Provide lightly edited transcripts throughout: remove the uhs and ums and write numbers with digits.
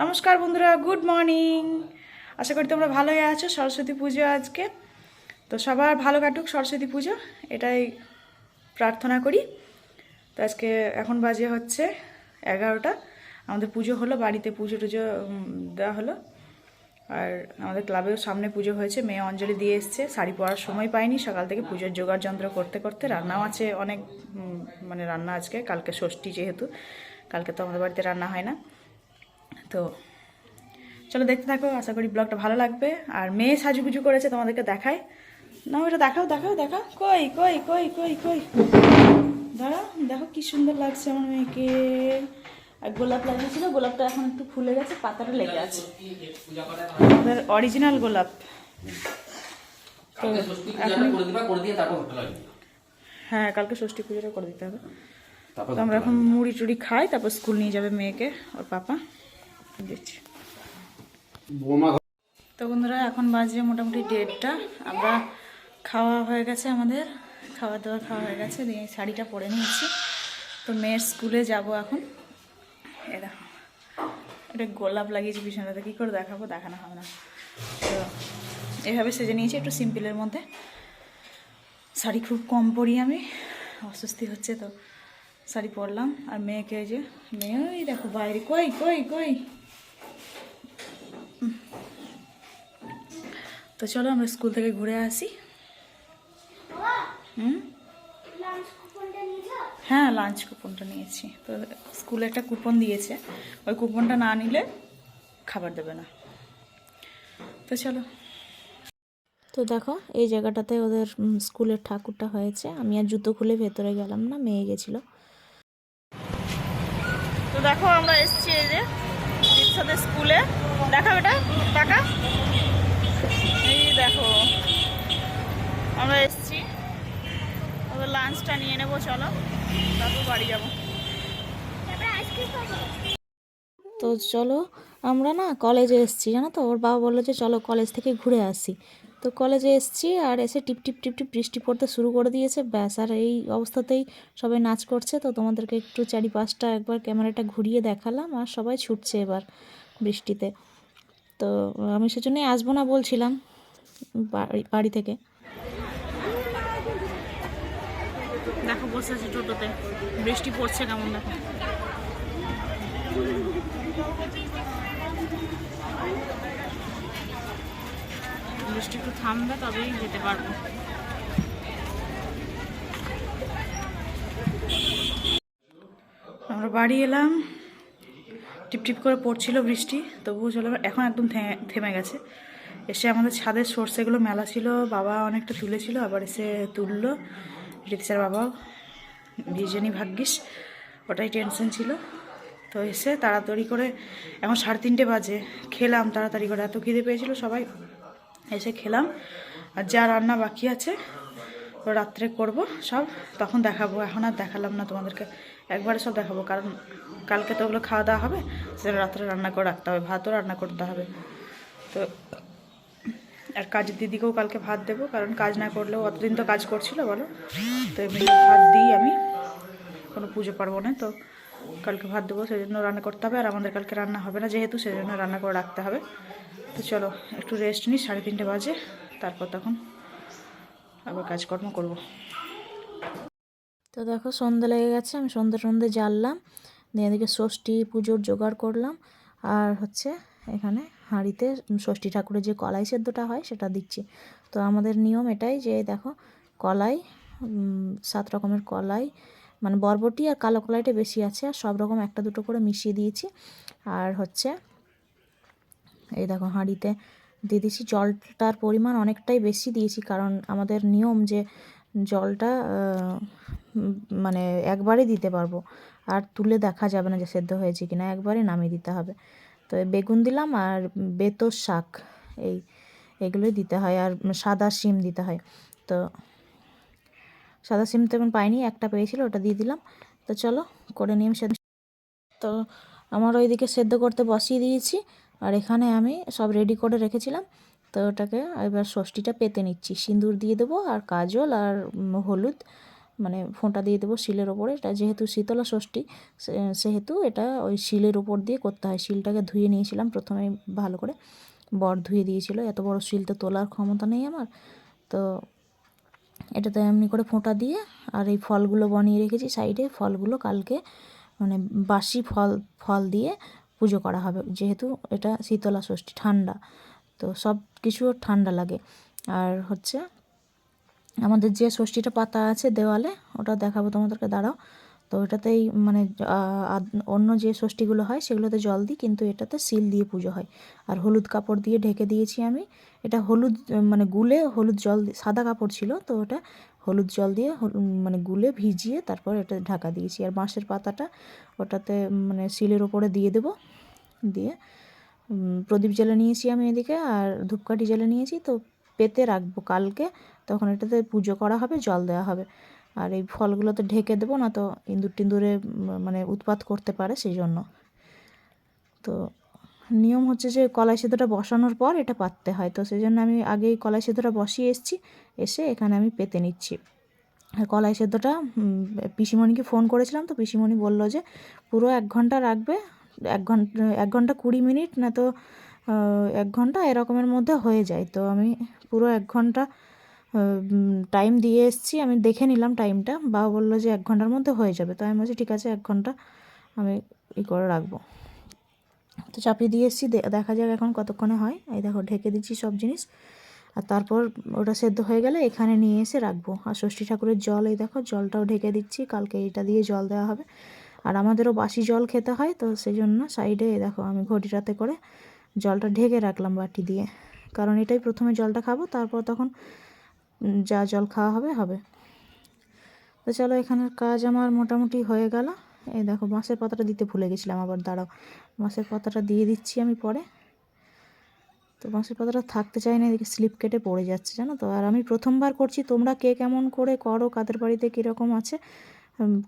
নমস্কার বন্ধুরা, good morning. আশা করি তোমরা ভালোই আছো। সরস্বতী পুজো আজকে, তো সবার ভালো কাটুক সরস্বতী পুজো, এটাই প্রার্থনা করি। তো আজকে এখন বাজে হচ্ছে 11টা। আমাদের পুজো হলো, বাড়িতে পুজো টুজো দেওয়া হলো। আর আমাদের ক্লাবেও সামনে পুজো হয়েছে, মেয়ে অঞ্জলি দিয়ে এসছে। শাড়ি পরার সময় পাইনি, সকাল থেকে পুজোর জোগাড় যন্ত্র করতে করতে। রান্নাও আছে অনেক, মানে রান্না আজকে, কালকে ষষ্ঠী যেহেতু, কালকে তো আমাদের বাড়িতে রান্না হয় না। তো চলো দেখতে থাকো, আশা করি ব্লগটা ভালো লাগবে। আর মেয়ে সাজুগুজু করেছে, তোমাদেরকে দেখায় না, ওটা দেখাও দেখাও দেখাও। কই কই কই কই কই, দাঁড়াও, দেখো কি সুন্দর লাগছে আমার মেয়েকে। আর গোলাপ লাগিয়েছিল, গোলাপটা এখন একটু ফুলে গেছে, পাতাটা লেগে আছে, আমাদের অরিজিনাল গোলাপ। তো হ্যাঁ, কালকে ষষ্ঠী পুজোটা করে দিতে হবে। তো আমরা এখন মুড়ি টুড়ি খাই, তারপর স্কুল নিয়ে যাবে মেয়েকে ওর পাপা। দিচ্ছি। তো বন্ধুরা, এখন বাজে মোটামুটি 1:30। আমরা খাওয়া হয়ে গেছে, আমাদের খাওয়া দাওয়া খাওয়া হয়ে গেছে, দিয়ে শাড়িটা পরে নিয়েছি। তো মেয়ের স্কুলে যাব এখন। এ দেখো, এটা গোলাপ লাগিয়েছি পিছনটাতে, কী করে দেখাবো, দেখানো হবে না। তো এভাবে সেজে নিয়েছি, একটু সিম্পলের মধ্যে। শাড়ি খুব কম পরি আমি, অস্বস্তি হচ্ছে, তো শাড়ি পরলাম। আর মেয়েকে, যে মেয়ে ওই দেখো বাইরে, কই কই কই। তো চলো আমরা স্কুল থেকে ঘুরে আসি। হ্যাঁ, লাঞ্চ কুপনটা নিয়েছি। তো স্কুলে একটা কুপন দিয়েছে, ওই কুপনটা না নিলে খাবার দেবে না। তো চলো। তো দেখো, এই জায়গাটাতে ওদের স্কুলের ঠাকুরটা হয়েছে। আমি আর জুতো খুলে ভেতরে গেলাম না, মেয়ে গেছিল। তো দেখো, আমরা এসছি এই যে দীপসাদের স্কুলে। দেখা বেটা, টাকা এই দেখো, আমরা এসছি। ওদের লাঞ্চটা নিয়ে নেবো, চলো তারপর বাড়ি যাবো। তো চলো, আমরা না কলেজে এসেছি, জানো তো। ওর বাবা বললো যে চলো কলেজ থেকে ঘুরে আসি। তো কলেজে এসেছি, আর এসে টিপ টিপ টিপ টিপ বৃষ্টি পড়তে শুরু করে দিয়েছে, ব্যাস। আর এই অবস্থাতেই সবাই নাচ করছে। তো তোমাদেরকে একটু চারিপাশটা একবার ক্যামেরাটা ঘুরিয়ে দেখালাম, আর সবাই ছুটছে এবার বৃষ্টিতে। তো আমি সেজন্যই আসবো না বলছিলাম বাড়ি থেকে। দেখো বসে আছে টোটোতে, বৃষ্টি পড়ছে কেমন দেখো। বৃষ্টি একটু থামবে তবেই যেতে পারবো। আমরা বাড়ি এলাম, টিপটিপ করে পড়ছিল বৃষ্টি, তবুও চলো। এখন একদম থেমে গেছে। এসে আমাদের ছাদের সর্ষেগুলো মেলা ছিল, বাবা অনেকটা তুলেছিল, আবার এসে তুললো রিতিশার বাবাও। ভিজেনি ভাগ্যিস, ওটাই টেনশন ছিল। তো এসে তাড়াতাড়ি করে, এখন 3:30 বাজে, খেলাম তাড়াতাড়ি করে, এত খিদে পেয়েছিল সবাই। এসে খেলাম, আর যা রান্না বাকি আছে ও রাত্রে করব সব, তখন দেখাবো। এখন আর দেখালাম না তোমাদেরকে, একবারে সব দেখাবো, কারণ কালকে তো ওগুলো খাওয়া দাওয়া হবে, সেটা রাত্রে রান্না করে রাখতে হবে, ভাতও রান্না করতে হবে। তো আর কাজের দিদিকেও কালকে ভাত দেবো, কারণ কাজ না করলেও অতদিন তো কাজ করছিল বলো। তো এমনি ভাত দিই আমি, কোনো পুজো পারবো না, তো কালকে ভাত দেবো, সেই জন্য রান্না করতে হবে। আর আমাদের কালকে রান্না হবে না যেহেতু, সেই জন্য রান্না করে রাখতে হবে। তো চলো একটু রেস্ট নিই, 3:30 বাজে, তারপর তখন আবার কাজকর্ম করব। তো দেখো, সন্ধ্যে লেগে গেছে, আমি সন্ধ্যে জ্বাললাম, দিয়ে এদিকে ষষ্ঠী পুজোর জোগাড় করলাম। আর হচ্ছে এখানে হাঁড়িতে ষষ্ঠী ঠাকুরের যে কলাই সেদ্ধটা হয় সেটা দিচ্ছি। তো আমাদের নিয়ম এটাই যে দেখো, কলাই 7 রকমের কলাই, মানে বরবটি আর কালো কলাইটা বেশি আছে, আর সব রকম একটা দুটো করে মিশিয়ে দিয়েছি। আর হচ্ছে এই দেখো, হাঁড়িতে দিয়ে দিয়েছি। জলটার পরিমাণ অনেকটাই বেশি দিয়েছি, কারণ আমাদের নিয়ম যে জলটা মানে একবারে দিতে পারবো, আর তুলে দেখা যাবে না যে সেদ্ধ হয়েছে কিনা, একবারে নামিয়ে দিতে হবে। তো বেগুন দিলাম, আর বেতর শাক, এগুলোই দিতে হয়, আর সাদা শিম দিতে হয়। তো সাদা শিম তো এখন পাইনি, একটা পেয়েছিল, ওটা দিয়ে দিলাম। তো চলো করে নিয়ে সেদ্ধ। তো আমার ওইদিকে সেদ্ধ করতে বসিয়ে দিয়েছি, আর এখানে আমি সব রেডি করে রেখেছিলাম। তো ওটাকে এবার ষষ্ঠীটা পেতে নিচ্ছি, সিঁদুর দিয়ে দেবো, আর কাজল আর হলুদ মানে ফোঁটা দিয়ে দেবো শিলের ওপরে। এটা যেহেতু শীতলা ষষ্ঠী সেহেতু এটা ওই শিলের ওপর দিয়ে করতে হয়। শিলটাকে ধুয়ে নিয়েছিলাম প্রথমে ভালো করে, বর ধুয়ে দিয়েছিল, এত বড় শিল তো তোলার ক্ষমতা নেই আমার। তো এটাতে এমনি করে ফোঁটা দিয়ে আর এই ফলগুলো বানিয়ে রেখেছি সাইডে। ফলগুলো কালকে মানে বাসি ফল ফল দিয়ে পুজো করা হবে, যেহেতু এটা শীতলা ষষ্ঠী, ঠান্ডা, তো সব কিছু ঠান্ডা লাগে। আর হচ্ছে আমাদের যে ষষ্ঠীটা পাতা আছে দেওয়ালে, ওটা দেখাবো তোমাদেরকে, দাঁড়াও। তো এটাতেই মানে অন্য যে ষষ্ঠীগুলো হয় সেগুলোতে জল দিই, কিন্তু এটাতে সিল দিয়ে পুজো হয়। আর হলুদ কাপড় দিয়ে ঢেকে দিয়েছি আমি। এটা হলুদ মানে গুলে হলুদ জল, সাদা কাপড় ছিল তো ওটা হলুদ জল দিয়ে মানে গুলে ভিজিয়ে তারপর এটা ঢাকা দিয়েছি। আর বাঁশের পাতাটা ওটাতে মানে সিলের ওপরে দিয়ে দেবো। দিয়ে প্রদীপ জ্বেলে নিয়েছি আমি এদিকে, আর ধূপকাঠি জ্বেলে নিয়েছি। তো পেতে রাখবো কালকে, তখন এটাতে পুজো করা হবে, জল দেওয়া হবে। আর এই ফলগুলো তো ঢেকে দেবো না, তো ইঁদুর টিন্দুরে মানে উৎপাত করতে পারে, সেই জন্য। তো নিয়ম হচ্ছে যে কলাই সেদ্ধটা বসানোর পর এটা পাততে হয়, তো সেই জন্য আমি আগেই কলাই সেদ্ধটা বসিয়ে এসে এখানে আমি পেতে নিচ্ছি। আর কলাই সেদ্ধটা পিসিমণিকে ফোন করেছিলাম, তো পিসিমণি বললো যে পুরো 1 ঘন্টা রাখবে, 1 ঘন্টা 20 মিনিট, না তো 1 ঘন্টা এরকমের মধ্যে হয়ে যায়। তো আমি পুরো 1 ঘন্টা টাইম দিয়ে এসেছি, আমি দেখে নিলাম টাইমটা। বাবা বললো যে 1 ঘন্টার মধ্যে হয়ে যাবে, তো আমি বলছি ঠিক আছে 1 ঘন্টা আমি করে রাখবো। তো চাপিয়ে দিয়ে এসেছি, দেখা যাক এখন কতক্ষণে হয়। এই দেখো ঢেকে দিচ্ছি সব জিনিস। আর তারপর ওটা সেদ্ধ হয়ে গেলে এখানে নিয়ে এসে রাখবো। আর ষষ্ঠী ঠাকুরের জল, এই দেখো জলটাও ঢেকে দিচ্ছি, কালকে এটা দিয়ে জল দেওয়া হবে। আর আমাদেরও বাসি জল খেতে হয়, তো সেই জন্য সাইডে দেখো আমি ঘটিটাতে করে জলটা ঢেকে রাখলাম বাটি দিয়ে, কারণ এটাই প্রথমে জলটা খাবো, তারপর তখন যা জল খাওয়া হবে হবে। তো চলো, এখানের কাজ আমার মোটামুটি হয়ে গেল। এই দেখো বাঁশের পাতাটা দিতে ভুলে গেছিলাম, আবার দাঁড়াও, বাঁশের পাতাটা দিয়ে দিচ্ছি আমি পরে। তো বাঁশের পাতাটা থাকতে চাই না, এদিকে স্লিপ কেটে পড়ে যাচ্ছে, জানো তো। আর আমি প্রথমবার করছি, তোমরা কে কেমন করে করো, কাদের বাড়িতে কীরকম আছে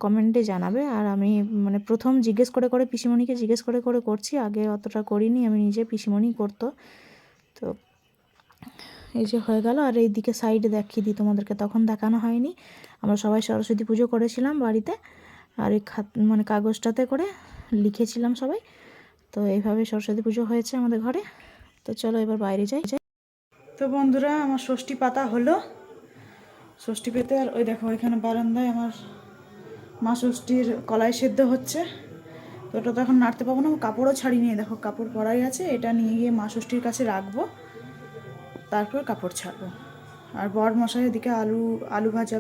কমেন্টে জানাবে। আর আমি মানে প্রথম জিজ্ঞেস করে পিসিমণিকে জিজ্ঞেস করে করছি, আগে অতটা করিনি, আমি নিজে, পিসিমণি করতো। তো এই যে হয়ে গেল। আর এই দিকে সাইডে দেখিয়ে দিই তোমাদেরকে, তখন দেখানো হয়নি, আমরা সবাই সরস্বতী পুজো করেছিলাম বাড়িতে। আর এই মানে কাগজটাতে করে লিখেছিলাম সবাই। তো এইভাবে সরস্বতী পুজো হয়েছে আমাদের ঘরে। তো চলো এবার বাইরে যাই। তো বন্ধুরা, আমার ষষ্ঠী পাতা হলো, ষষ্ঠী পেতে। আর ওই দেখো এখানে বারান্দায় আমার মা ষষ্ঠীর কলাই সেদ্ধ হচ্ছে। তো ওটা তো এখন নাড়তে পাবো না, কাপড়ও ছাড়িয়ে নিয়ে, দেখো কাপড় পরাই আছে, এটা নিয়ে গিয়ে মা ষষ্ঠীর কাছে রাখবো, তারপর কাপড় ছাড়বো। আর বর মশাই এদিকে আলু ভাজা,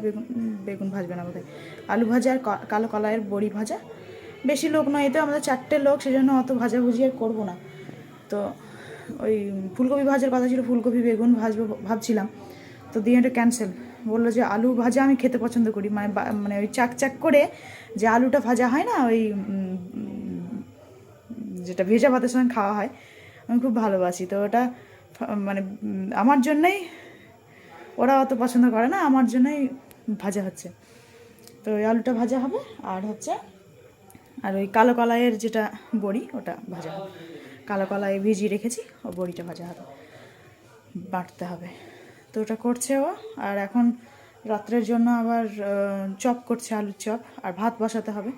বেগুন ভাজবে না বোধহয়, আলু ভাজা আর কালো কলাইয়ের বড়ি ভাজা। বেশি লোক নয়, এতে আমাদের 4টে লোক, সেজন্য অত ভাজাভুজি আর করবো না। তো ওই ফুলকপি ভাজার কথা ছিল, ফুলকপি বেগুন ভাজবো ভাবছিলাম, তো দিয়ে এটা ক্যান্সেল। বললো যে আলু ভাজা আমি খেতে পছন্দ করি, মানে ওই চাক করে যে আলুটা ভাজা হয় না, ওই যেটা ভেজা ভাতের সঙ্গে খাওয়া হয়, আমি খুব ভালোবাসি। তো ওটা মানে আমার জন্যই, ওরা অত পছন্দ করে না, আমার জন্যই ভাজা হচ্ছে। তো ওই আলুটা ভাজা হবে, আর হচ্ছে আর ওই কালো কলাইয়ের যেটা বড়ি, ওটা ভাজা হবে। কালো কলাই ভিজিয়ে রেখেছি, ও বড়িটা ভাজা হবে, বাটতে হবে। তো ওটা করছে ও। আর এখন রাত্রের জন্য আবার চপ করছে, আলুর চপ, আর ভাত বসাতে হবে।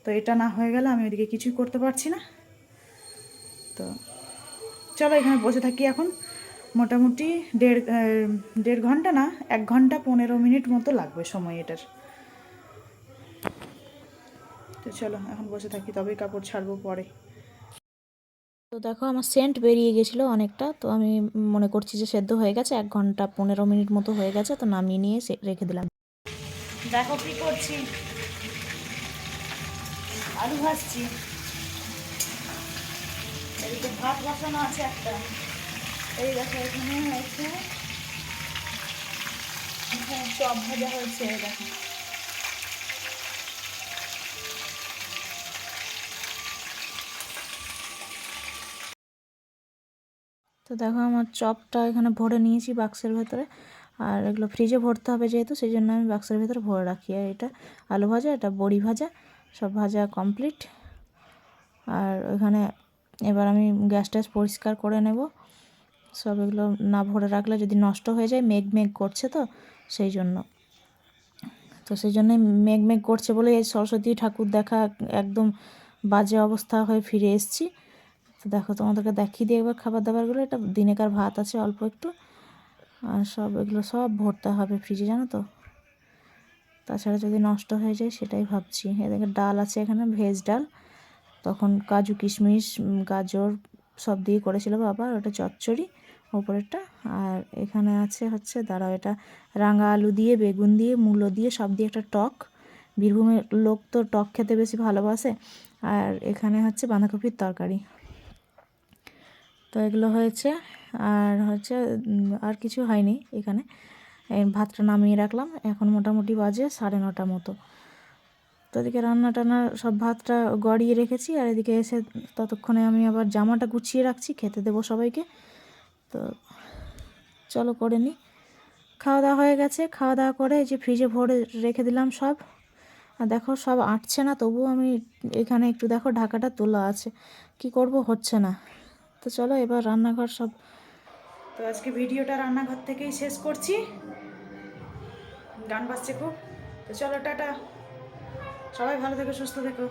তো এটা না হয়ে গেলে আমি ওইদিকে কিছুই করতে পারছি না। তো চলো এখানে বসে থাকি এখন, মোটামুটি 1.5 ঘন্টা না, 1 ঘন্টা 15 মিনিট মতো লাগবে সময় এটার। তো চলো এখন বসে থাকি, তবেই কাপড় ছাড়বো পরে। তো দেখো আমার সেন্ট বেরিয়ে গেছিলো অনেকটা, তো আমি মনে করছি যে সেদ্ধ হয়ে গেছে, 1 ঘন্টা 15 মিনিট মতো হয়ে গেছে, তো নামিয়ে নিয়ে রেখে দিলাম। দেখো কি করছি, আলু ভাজছি, এদিকে ভাত বসানো আছে একটা। এই দেখো এখানে হচ্ছে চপ ভাজা হয়েছে, দেখো। তো দেখো আমার চপটা এখানে ভরে নিয়েছি বাক্সের ভেতরে, আর এগুলো ফ্রিজে ভরতে হবে যেহেতু, সেই জন্য আমি বাক্সের ভেতরে ভরে রাখি। আর এটা আলু ভাজা, এটা বড়ি ভাজা, সব ভাজা কমপ্লিট। আর ওইখানে এবার আমি গ্যাস ট্যাস পরিষ্কার করে নেব, সব এগুলো না ভরে রাখলে যদি নষ্ট হয়ে যায়, মেঘ করছে তো সেই জন্য। তো সেই জন্যে মেঘ মেঘ করছে বলে এই সরস্বতী ঠাকুর দেখা একদম বাজে অবস্থা হয়ে ফিরে এসেছি। তো দেখো তোমাদেরকে দেখিয়ে দিই একবার খাবার দাবারগুলো। এটা দিনেকার ভাত আছে অল্প একটু, আর সব এগুলো সব ভরতে হবে ফ্রিজে, জানো তো, তাছাড়া যদি নষ্ট হয়ে যায় সেটাই ভাবছি। এদিকে ডাল আছে এখানে, ভেজ ডাল, তখন কাজু কিশমিশ গাজর সব দিয়ে করেছিল বাবা, ওটা চচ্চড়ি ওপরেরটা। আর এখানে আছে হচ্ছে, দাঁড়াও, এটা রাঙা আলু দিয়ে, বেগুন দিয়ে, মূলো দিয়ে, সব দিয়ে একটা টক। বীরভূমের লোক তো টক খেতে বেশি ভালোবাসে। আর এখানে হচ্ছে বাঁধাকপির তরকারি। তো এগুলো হয়েছে। আর হচ্ছে আর কিছু হয়নি এখানে। এই ভাতটা নামিয়ে রাখলাম, এখন মোটামুটি বাজে 9:30 মতো। তো এদিকে রান্না টান্না সব ভাতটা গড়িয়ে রেখেছি, আর এদিকে এসে ততক্ষণে আমি আবার জামাটা গুছিয়ে রাখছি, খেতে দেবো সবাইকে। তো চলো করে নিই। খাওয়া দাওয়া হয়ে গেছে, খাওয়া দাওয়া করে এই যে ফ্রিজে ভরে রেখে দিলাম সব। আর দেখো সব আটছে না, তবুও আমি এখানে একটু দেখো ঢাকাটা তোলা আছে, কি করব, হচ্ছে না। তো চলো এবার রান্নাঘর সব। তো আজকে ভিডিওটা রান্নাঘর থেকেই শেষ করছি, গান বাজছে খুব। তো চলো টাটা, সবাই ভালো থেকো, সুস্থ থেকো।